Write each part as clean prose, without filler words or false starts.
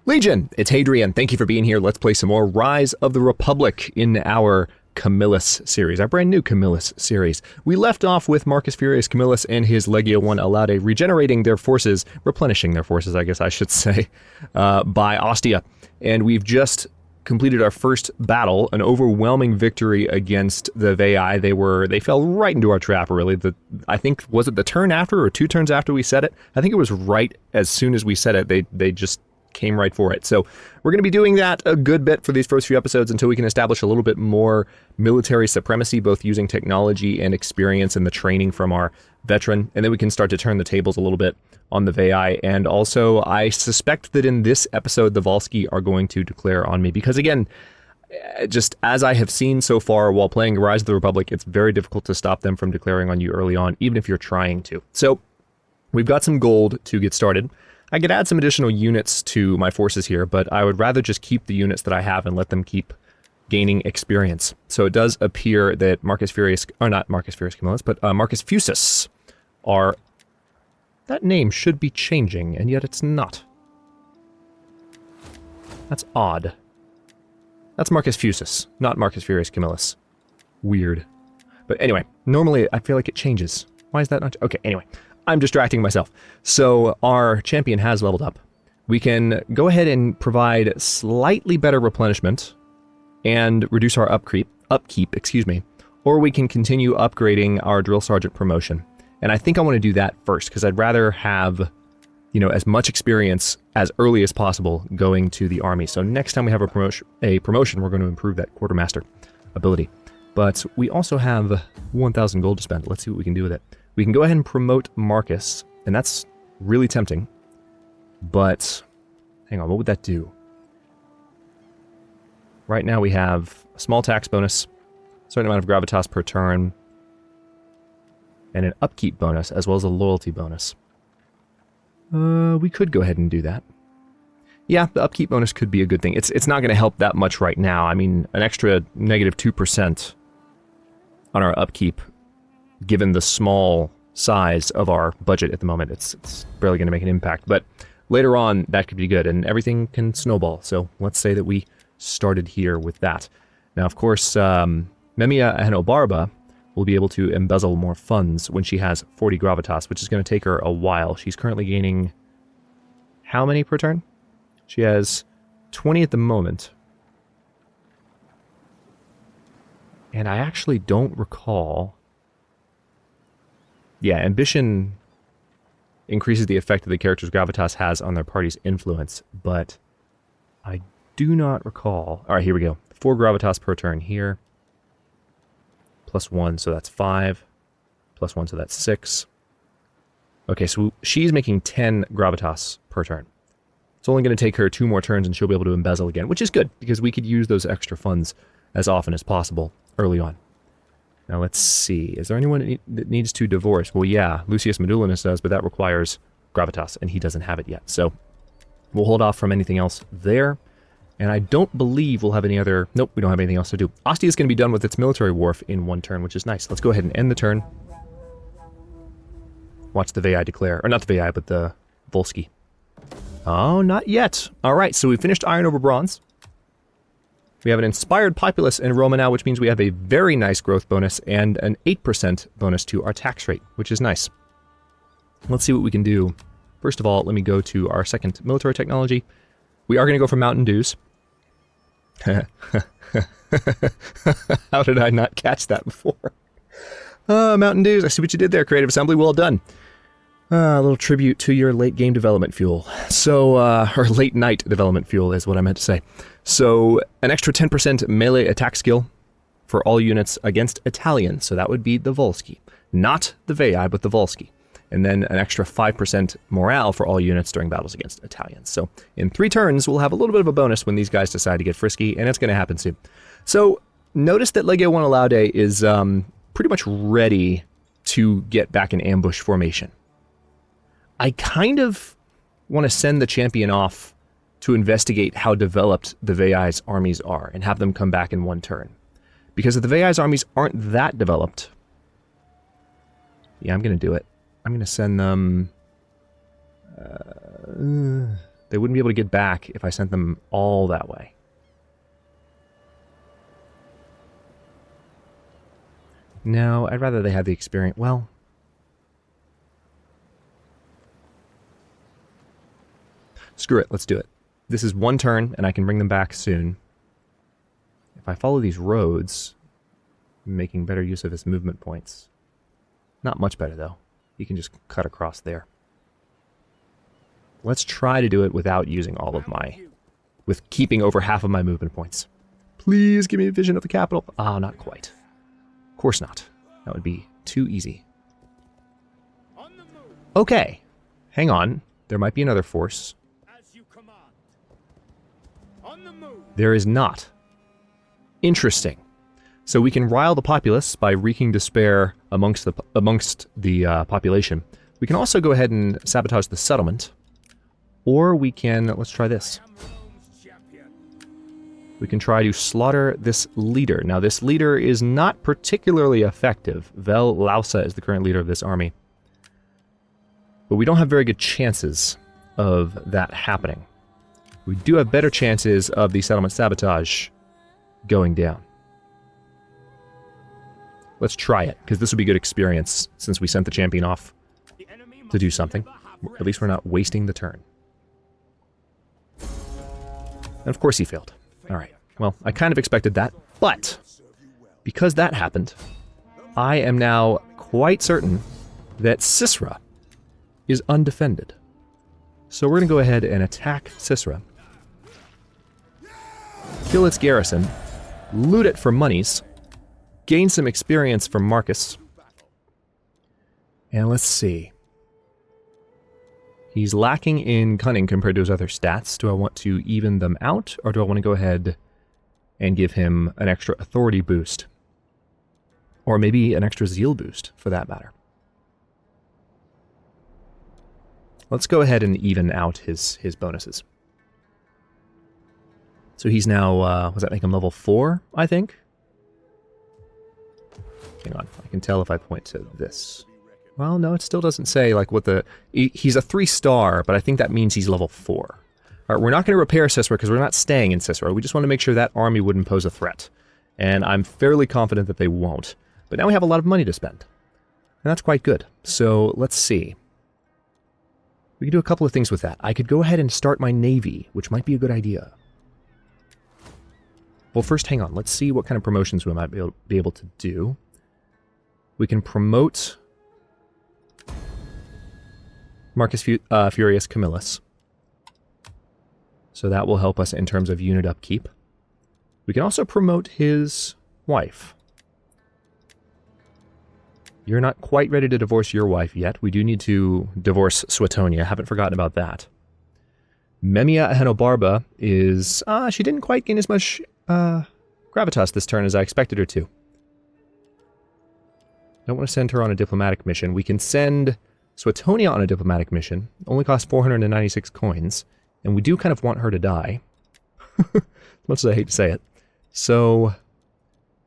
Legion, it's Hadrian. Thank you for being here. Let's play some more Rise of the Republic in our Camillus series, our brand new Camillus series. We left off with Marcus Furius Camillus and his Legio 1 Laudae regenerating their forces, replenishing their forces, I guess I should say, by Ostia. And we've just completed our first battle, an overwhelming victory against the Veii. They fell right into our trap, really. I think, was it the turn after or 2 turns after we said it? I think it was right as soon as we said it, they just came right for it. So we're going to be doing that a good bit for these first few episodes until we can establish a little bit more military supremacy, both using technology and experience and the training from our veteran. And then we can start to turn the tables a little bit on the Veii. And also, I suspect that in this episode, the Volsci are going to declare on me. Because again, just as I have seen so far while playing Rise of the Republic, it's very difficult to stop them from declaring on you early on, even if you're trying to. So we've got some gold to get started. I could add some additional units to my forces here, but I would rather just keep the units that I have and let them keep gaining experience. So it does appear that Marcus Furius, or not Marcus Furius Camillus, but Marcus Fusus are... That name should be changing, and yet it's not. That's odd. That's Marcus Fusus, not Marcus Furius Camillus. Weird. But anyway, normally I feel like it changes. Why is that not... Okay, anyway. I'm distracting myself. So our champion has leveled up. We can go ahead and provide slightly better replenishment and reduce our upkeep, or we can continue upgrading our drill sergeant promotion. And I think I want to do that first because I'd rather have, as much experience as early as possible going to the army. So next time we have a promotion, we're going to improve that quartermaster ability. But we also have 1,000 gold to spend. Let's see what we can do with it. We can go ahead and promote Marcus, and that's really tempting. But, hang on, what would that do? Right now we have a small tax bonus, a certain amount of gravitas per turn, and an upkeep bonus, as well as a loyalty bonus. We could go ahead and do that. Yeah, the upkeep bonus could be a good thing. It's not going to help that much right now. I mean, an extra negative 2% on our upkeep, given the small size of our budget at the moment, it's barely going to make an impact. But later on, that could be good, and everything can snowball. So let's say that we started here with that. Now, of course, Memia Henobarba will be able to embezzle more funds when she has 40 gravitas, which is going to take her a while. She's currently gaining how many per turn? She has 20 at the moment. And I actually don't recall... Yeah, ambition increases the effect that the character's gravitas has on their party's influence, but I do not recall... Alright, here we go. 4 gravitas per turn here. Plus 1, so that's 5. Plus 1, so that's 6. Okay, so she's making 10 gravitas per turn. It's only going to take her 2 more turns and she'll be able to embezzle again, which is good, because we could use those extra funds as often as possible early on. Now let's see, is there anyone that needs to divorce? Well, yeah, Lucius Medullinus does, but that requires gravitas, and he doesn't have it yet. So we'll hold off from anything else there. And I don't believe we'll have any other... Nope, we don't have anything else to do. Ostia is going to be done with its military wharf in 1 turn, which is nice. Let's go ahead and end the turn. Watch the Veii declare. Or not the Veii, but the Volsci. Oh, not yet. All right, so we finished Iron over Bronze. We have an inspired populace in Roma now, which means we have a very nice growth bonus and an 8% bonus to our tax rate, which is nice. Let's see what we can do. First of all, let me go to our second military technology. We are going to go for Mountain Dews. How did I not catch that before? Mountain Dews, I see what you did there, Creative Assembly, well done. A little tribute to your late game development fuel. So, or late night development fuel is what I meant to say. So, an extra 10% melee attack skill for all units against Italians. So that would be the Volsci. Not the Veii, but the Volsci. And then an extra 5% morale for all units during battles against Italians. So, in 3 turns, we'll have a little bit of a bonus when these guys decide to get frisky, and it's going to happen soon. So, notice that Legio 1 Laudae is pretty much ready to get back in ambush formation. I kind of want to send the champion off to investigate how developed the Veii's armies are and have them come back in 1 turn. Because if the Veii's armies aren't that developed, yeah, I'm going to do it. I'm going to send them They wouldn't be able to get back if I sent them all that way. No, I'd rather they had the experience. Well, screw it, let's do it. This is one turn, and I can bring them back soon. If I follow these roads, I'm making better use of his movement points. Not much better, though. He can just cut across there. Let's try to do it without using all of my... with keeping over half of my movement points. Please give me a vision of the capital. Ah, not quite. Of course not. That would be too easy. Okay. Hang on. There might be another force. There is not. Interesting. So we can rile the populace by wreaking despair amongst the population. We can also go ahead and sabotage the settlement. Or we can... let's try this. We can try to slaughter this leader. Now, this leader is not particularly effective. Vel Lausa is the current leader of this army. But we don't have very good chances of that happening. We do have better chances of the settlement sabotage going down. Let's try it, because this will be good experience since we sent the champion off to do something. At least we're not wasting the turn. And of course he failed. Alright, well, I kind of expected that, but because that happened, I am now quite certain that Siseria is undefended. So we're going to go ahead and attack Siseria, kill its garrison, loot it for monies, gain some experience from Marcus, and let's see. He's lacking in cunning compared to his other stats. Do I want to even them out, or do I want to go ahead and give him an extra authority boost? Or maybe an extra zeal boost, for that matter. Let's go ahead and even out his bonuses. So he's now, does that make him level 4, I think? Hang on, I can tell if I point to this. Well, no, it still doesn't say, like, what the... He's a 3-star, but I think that means he's level 4. All right, we're not going to repair Siseria because we're not staying in Siseria. We just want to make sure that army wouldn't pose a threat. And I'm fairly confident that they won't. But now we have a lot of money to spend. And that's quite good. So, let's see. We can do a couple of things with that. I could go ahead and start my navy, which might be a good idea. Well, first, hang on. Let's see what kind of promotions we might be able to do. We can promote Marcus Furius Camillus. So that will help us in terms of unit upkeep. We can also promote his wife. You're not quite ready to divorce your wife yet. We do need to divorce Suetonia. Haven't forgotten about that. Memia Ahenobarba is... she didn't quite gain as much gravitas this turn as I expected her to. Don't want to send her on a diplomatic mission. We can send Suetonia on a diplomatic mission. Only costs 496 coins. And we do kind of want her to die. As much as I hate to say it. So,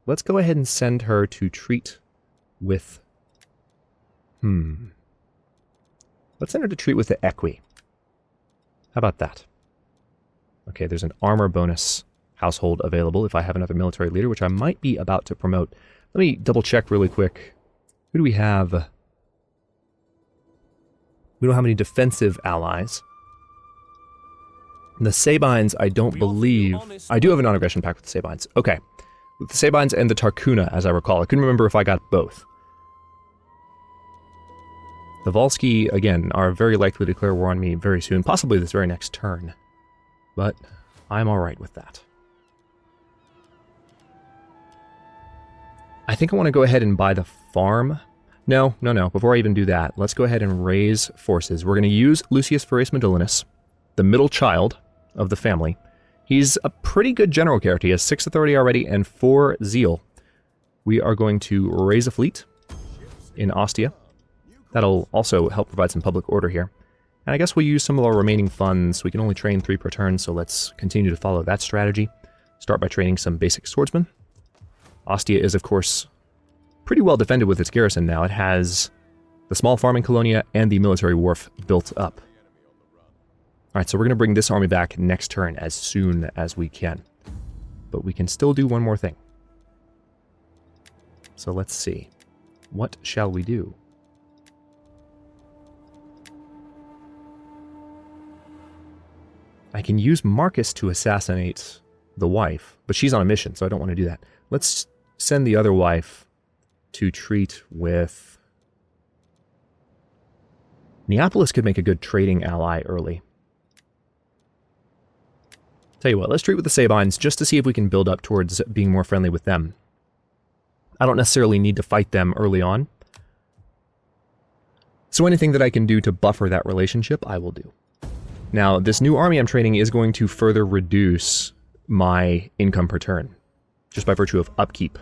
let's go ahead and send her to treat with... Let's send her to treat with the Equi. How about that? Okay, there's an armor bonus household available if I have another military leader, which I might be about to promote. Let me double check really quick. Who do we have? We don't have any defensive allies. The Sabines, I don't believe... I do have a non-aggression pact with the Sabines. Okay. With the Sabines and the Tarcuna, as I recall. I couldn't remember if I got both. The Volsci, again, are very likely to declare war on me very soon, possibly this very next turn. But I'm alright with that. I think I want to go ahead and buy the farm. No. Before I even do that, let's go ahead and raise forces. We're going to use Lucius Furius Medulinus, the middle child of the family. He's a pretty good general character. He has 6 authority already and 4 zeal. We are going to raise a fleet in Ostia. That'll also help provide some public order here. And I guess we'll use some of our remaining funds. We can only train 3 per turn, so let's continue to follow that strategy. Start by training some basic swordsmen. Ostia is, of course, pretty well defended with its garrison now. It has the small farming colonia and the military wharf built up. Alright, so we're going to bring this army back next turn as soon as we can. But we can still do one more thing. So let's see. What shall we do? I can use Marcus to assassinate the wife, but she's on a mission, so I don't want to do that. Let's send the other wife to treat with... Neapolis could make a good trading ally early. Tell you what, let's treat with the Sabines just to see if we can build up towards being more friendly with them. I don't necessarily need to fight them early on. So anything that I can do to buffer that relationship, I will do. Now, this new army I'm training is going to further reduce my income per turn, just by virtue of upkeep.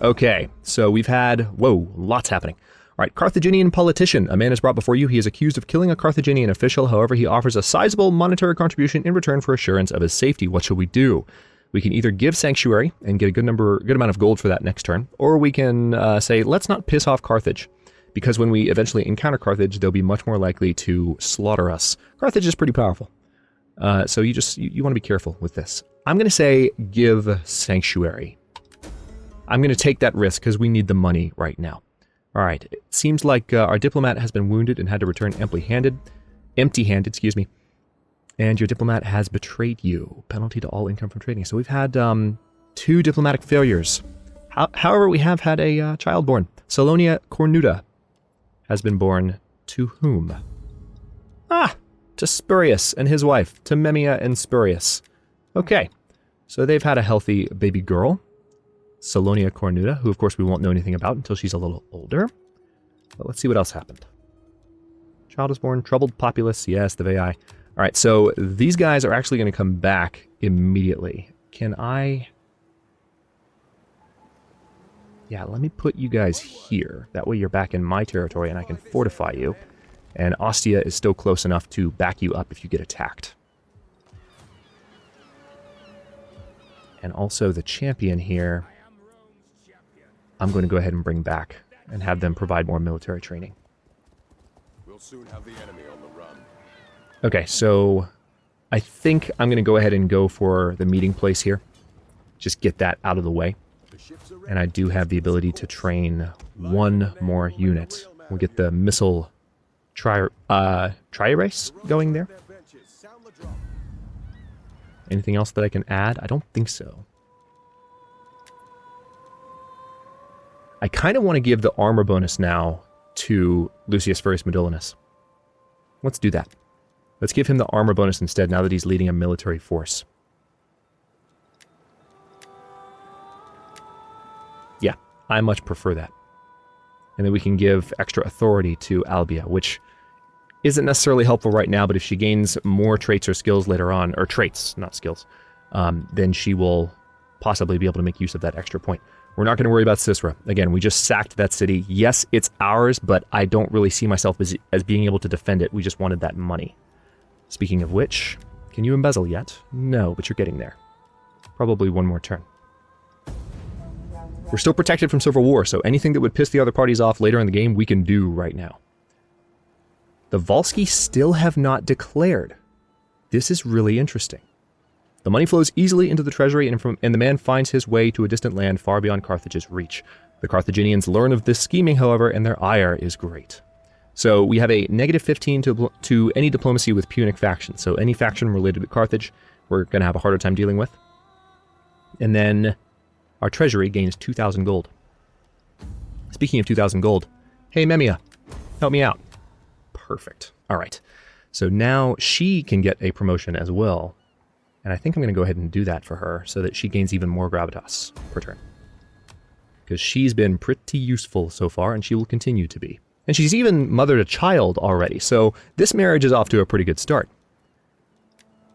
Okay, so we've had, whoa, lots happening. All right, Carthaginian politician. A man is brought before you. He is accused of killing a Carthaginian official. However, he offers a sizable monetary contribution in return for assurance of his safety. What shall we do? We can either give sanctuary and get a good amount of gold for that next turn, or we can say, let's not piss off Carthage, because when we eventually encounter Carthage, they'll be much more likely to slaughter us. Carthage is pretty powerful, so you want to be careful with this. I'm going to say give sanctuary. I'm going to take that risk because we need the money right now. All right, it seems like our diplomat has been wounded and had to return empty-handed, excuse me. And your diplomat has betrayed you. Penalty to all income from trading. So we've had 2 diplomatic failures. However, we have had a child born. Salonia Cornuta has been born to whom? Ah, to Spurius and his wife, to Memia and Spurius. Okay, so they've had a healthy baby girl. Salonia Cornuta, who of course we won't know anything about until she's a little older. But let's see what else happened. Child is born, troubled populace, yes, the Veii. Alright, so these guys are actually going to come back immediately. Can I... Yeah, let me put you guys here. That way you're back in my territory and I can fortify you. And Ostia is still close enough to back you up if you get attacked. And also the champion here, I'm going to go ahead and bring back and have them provide more military training. We'll soon have the enemy on the run. Okay, so I think I'm going to go ahead and go for the meeting place here. Just get that out of the way. And I do have the ability to train one more unit. We'll get the missile tri-race going there. Anything else that I can add? I don't think so. I kind of want to give the armor bonus now to Lucius Furius Camillus. Let's do that. Let's give him the armor bonus instead, now that he's leading a military force. Yeah, I much prefer that. And then we can give extra authority to Albia, which isn't necessarily helpful right now, but if she gains more traits or skills later on, or traits, not skills, then she will possibly be able to make use of that extra point. We're not going to worry about Siseria. Again, we just sacked that city. Yes, it's ours, but I don't really see myself as being able to defend it. We just wanted that money. Speaking of which, can you embezzle yet? No, but you're getting there. Probably one more turn. We're still protected from civil war, so anything that would piss the other parties off later in the game, we can do right now. The Volsci still have not declared. This is really interesting. The money flows easily into the treasury, and the man finds his way to a distant land far beyond Carthage's reach. The Carthaginians learn of this scheming, however, and their ire is great. So we have a -15 to any diplomacy with Punic faction. So any faction related to Carthage, we're going to have a harder time dealing with. And then our treasury gains 2,000 gold. Speaking of 2,000 gold, hey Memia, help me out. Perfect. All right. So now she can get a promotion as well. And I think I'm going to go ahead and do that for her so that she gains even more gravitas per turn. Because she's been pretty useful so far, and she will continue to be. And she's even mothered a child already, so this marriage is off to a pretty good start.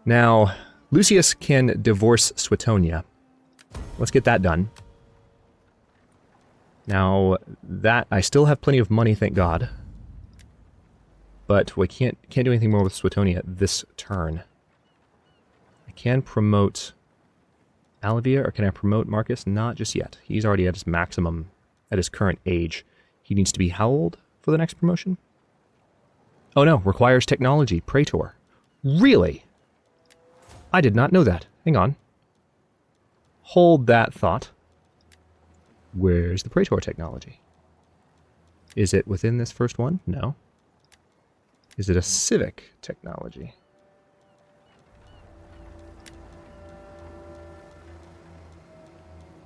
Now, Lucius can divorce Suetonia. Let's get that done. Now, that I still have plenty of money, thank God. But we can't do anything more with Suetonia this turn. I can promote Alivia, or can I promote Marcus? Not just yet. He's already at his maximum at his current age. He needs to be how old for the next promotion? Oh no, requires technology, Praetor. Really? I did not know that. Hang on. Hold that thought. Where's the Praetor technology? Is it within this first one? No. Is it a civic technology?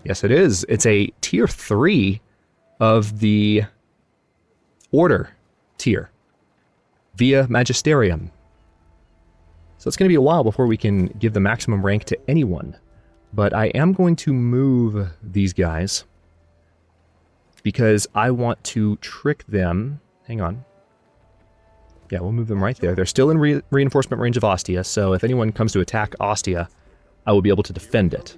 Yes, it is. It's a tier 3 of the order tier via Magisterium. So it's going to be a while before we can give the maximum rank to anyone. But I am going to move these guys because I want to trick them. Hang on. Yeah, we'll move them right there. They're still in reinforcement range of Ostia, so if anyone comes to attack Ostia, I will be able to defend it.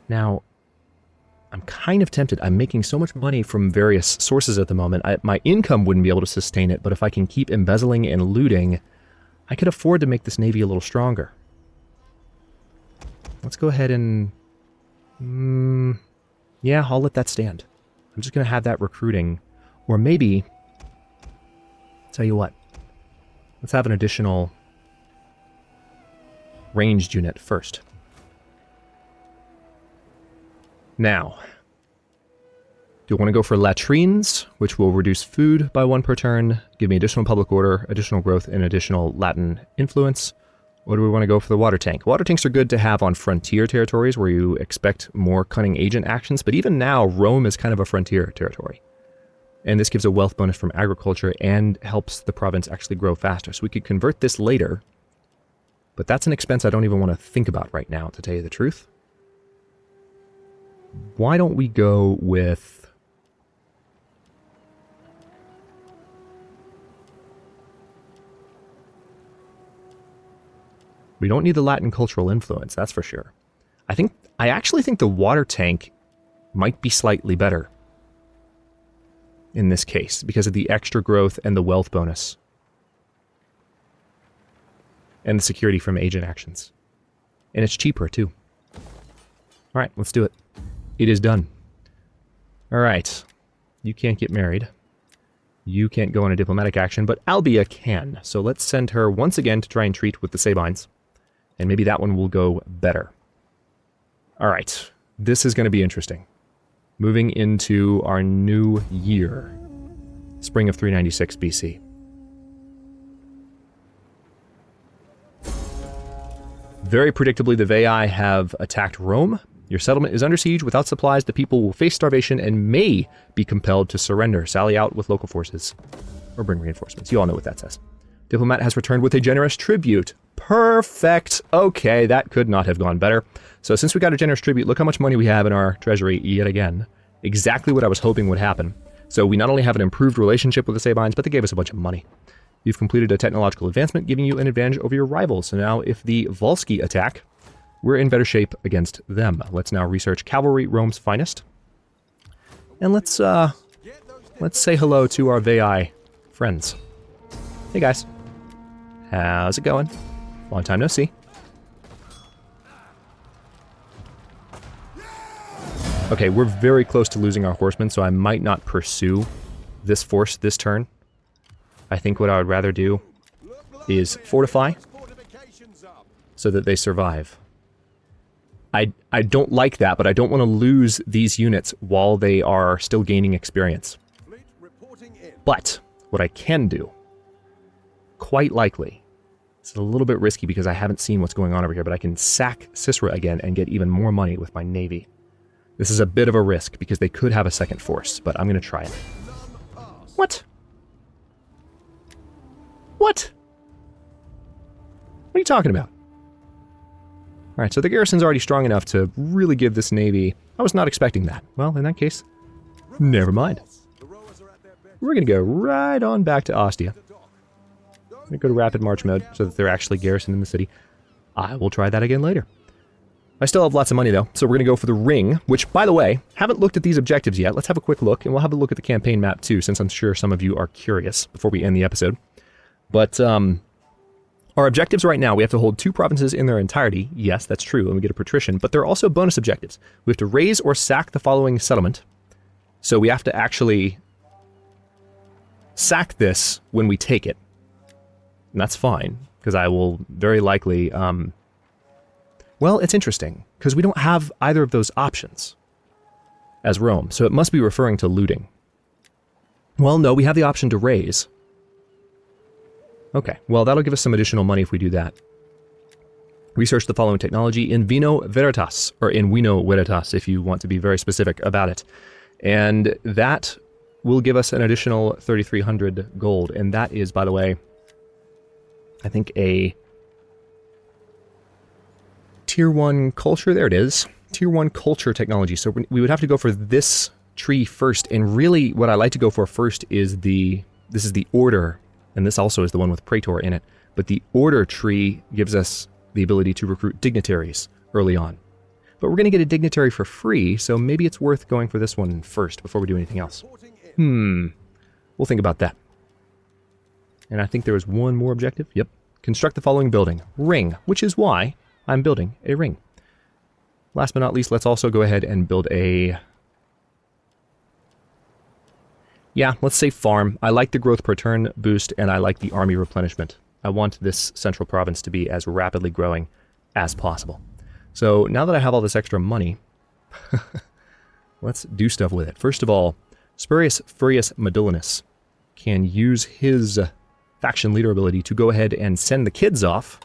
Now, I'm kind of tempted. I'm making so much money from various sources at the moment. My income wouldn't be able to sustain it, but if I can keep embezzling and looting, I could afford to make this navy a little stronger. Let's go ahead and... yeah, I'll let that stand. I'm just going to have that recruiting. Or maybe... tell you what. Let's have an additional ranged unit first. Now, do I want to go for latrines, which will reduce food by 1 per turn, give me additional public order, additional growth, and additional Latin influence? Or do we want to go for the water tank? Water tanks are good to have on frontier territories where you expect more cunning agent actions, but even now, Rome is kind of a frontier territory. And this gives a wealth bonus from agriculture and helps the province actually grow faster. So we could convert this later, but that's an expense I don't even want to think about right now, to tell you the truth. Why don't we go with... we don't need the Latin cultural influence, that's for sure. I actually think the water tank might be slightly better in this case because of the extra growth and the wealth bonus. And the security from agent actions. And it's cheaper too. Alright, let's do it. It is done. Alright. You can't get married. You can't go on a diplomatic action, but Albia can. So let's send her once again to try and treat with the Sabines. And maybe that one will go better. Alright. This is going to be interesting. Moving into our new year. Spring of 396 BC. Very predictably, the Veii have attacked Rome. Your settlement is under siege. Without supplies, the people will face starvation and may be compelled to surrender. Sally out with local forces. Or bring reinforcements. You all know what that says. Diplomat has returned with a generous tribute. Perfect. Okay, that could not have gone better. So since we got a generous tribute, look how much money we have in our treasury yet again. Exactly what I was hoping would happen. So we not only have an improved relationship with the Sabines, but they gave us a bunch of money. You've completed a technological advancement, giving you an advantage over your rivals. So now if the Volsci attack, we're in better shape against them. Let's now research cavalry, Rome's finest. And let's say hello to our Veii friends. Hey guys. How's it going? Long time no see. Okay, we're very close to losing our horsemen, so I might not pursue this force this turn. I think what I would rather do is fortify so that they survive. I don't like that, but I don't want to lose these units while they are still gaining experience. But what I can do, quite likely, it's a little bit risky because I haven't seen what's going on over here, but I can sack Siseria again and get even more money with my navy. This is a bit of a risk because they could have a second force, but I'm going to try it. What? What? What are you talking about? Alright, so the garrison's already strong enough to really give this navy... I was not expecting that. Well, in that case, never mind. We're going to go right on back to Ostia. I'm going to go to rapid march mode so that they're actually garrisoned in the city. I will try that again later. I still have lots of money though, so we're going to go for the ring, which, by the way, haven't looked at these objectives yet. Let's have a quick look, and we'll have a look at the campaign map too, since I'm sure some of you are curious before we end the episode. But, our objectives right now, we have to hold 2 provinces in their entirety. Yes, that's true, and we get a patrician, but there are also bonus objectives. We have to raise or sack the following settlement. So we have to actually sack this when we take it. And that's fine, because I will very likely... well, it's interesting, because we don't have either of those options as Rome, so it must be referring to looting. Well, no, we have the option to raise. Okay, well, that'll give us some additional money if we do that. Research the following technology in Vino Veritas, or in Vino Veritas, if you want to be very specific about it. And that will give us an additional 3,300 gold. And that is, by the way, I think a Tier 1 culture. There it is. Tier 1 culture technology. So we would have to go for this tree first. And really, what I like to go for first is this is the order. And this also is the one with Praetor in it. But the order tree gives us the ability to recruit dignitaries early on. But we're going to get a dignitary for free, so maybe it's worth going for this one first before we do anything else. We'll think about that. And I think there was one more objective. Yep. Construct the following building. Ring, which is why I'm building a ring. Last but not least, let's also go ahead and build a... yeah, let's say farm. I like the growth per turn boost, and I like the army replenishment. I want this central province to be as rapidly growing as possible. So now that I have all this extra money, let's do stuff with it. First of all, Spurius Furius Camillus can use his faction leader ability to go ahead and send the kids off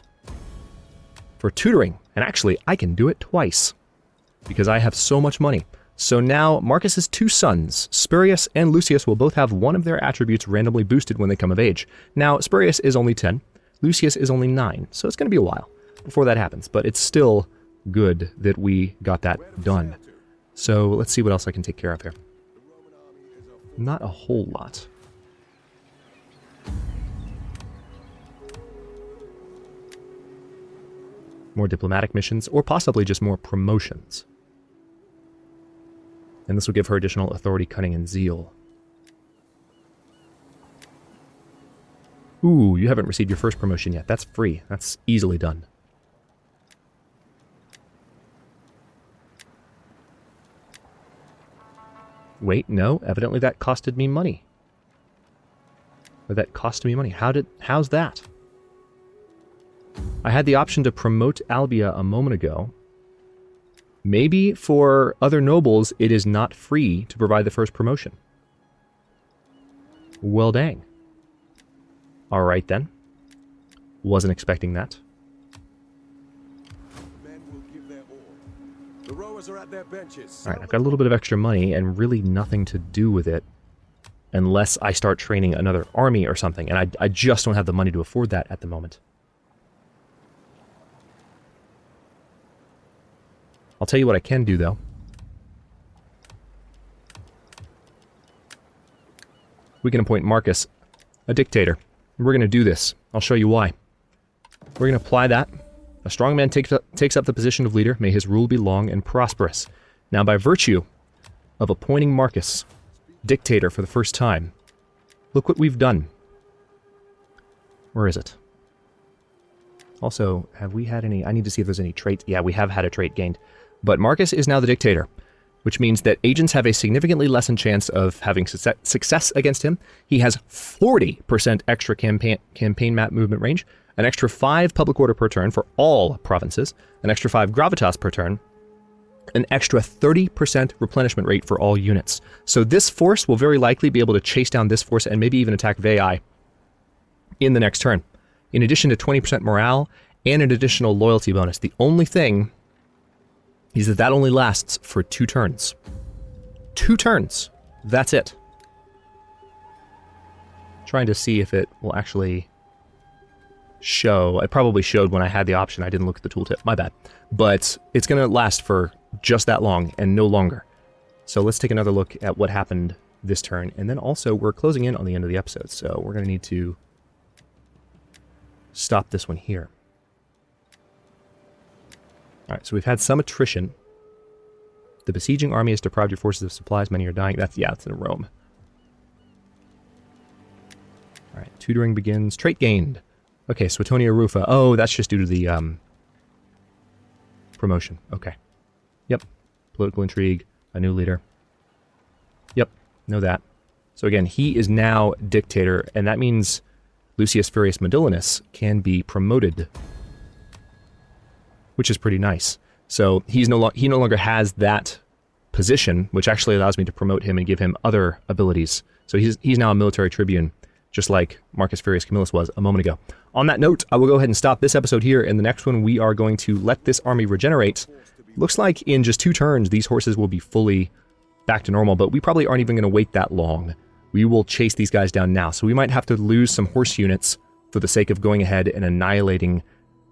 for tutoring. And actually, I can do it twice because I have so much money. So now Marcus's two sons, Spurius and Lucius, will both have one of their attributes randomly boosted when they come of age. Now, Spurius is only 10, Lucius is only 9, so it's going to be a while before that happens, but it's still good that we got that done. So let's see what else I can take care of here. Not a whole lot. More diplomatic missions, or possibly just more promotions. And this will give her additional authority, cunning, and zeal. Ooh, you haven't received your first promotion yet. That's free. That's easily done. Wait, no. Evidently that costed me money. Or that cost me money. How's that? I had the option to promote Albia a moment ago. Maybe for other nobles, it is not free to provide the first promotion. Well, dang. All right, then. Wasn't expecting that. Men will give their all. The rowers are at their benches. All right, I've got a little bit of extra money and really nothing to do with it unless I start training another army or something, and I just don't have the money to afford that at the moment. I'll tell you what I can do, though. We can appoint Marcus a dictator. We're going to do this. I'll show you why. We're going to apply that. A strong man takes up the position of leader. May his rule be long and prosperous. Now, by virtue of appointing Marcus dictator for the first time, look what we've done. Where is it? Also, have we had any... I need to see if there's any traits. Yeah, we have had a trait gained. But Marcus is now the dictator, which means that agents have a significantly lessened chance of having success against him. He has 40% extra campaign map movement range, an extra 5 public order per turn for all provinces, an extra 5 gravitas per turn, an extra 30% replenishment rate for all units. So this force will very likely be able to chase down this force and maybe even attack Veii in the next turn. In addition to 20% morale and an additional loyalty bonus. The only thing is that only lasts for 2 turns. 2 turns. That's it. Trying to see if it will actually show. It probably showed when I had the option. I didn't look at the tooltip. My bad. But it's going to last for just that long and no longer. So let's take another look at what happened this turn. And then also, we're closing in on the end of the episode. So we're going to need to stop this one here. Alright, so we've had some attrition. The besieging army has deprived your forces of supplies. Many are dying. That's in Rome. Alright, tutoring begins. Trait gained. Okay, Suetonia Rufa. Oh, that's just due to the promotion. Okay. Yep. Political intrigue. A new leader. Yep, know that. So again, he is now dictator, and that means Lucius Furius Medillinus can be promoted, which is pretty nice. So he no longer has that position, which actually allows me to promote him and give him other abilities. So he's now a military tribune, just like Marcus Furius Camillus was a moment ago. On that note, I will go ahead and stop this episode here. In the next one, we are going to let this army regenerate. Looks like in just 2 turns, these horses will be fully back to normal, but we probably aren't even going to wait that long. We will chase these guys down now. So we might have to lose some horse units for the sake of going ahead and annihilating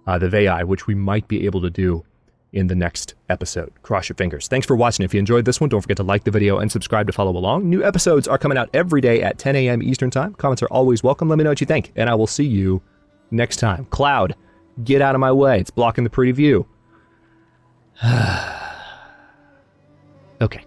the Veii, which we might be able to do in the next episode. Cross your fingers. Thanks for watching. If you enjoyed this one, don't forget to like the video and subscribe to follow along. New episodes are coming out every day at 10 a.m. Eastern Time. Comments are always welcome. Let me know what you think, and I will see you next time. Cloud, get out of my way. It's blocking the pretty view. Okay.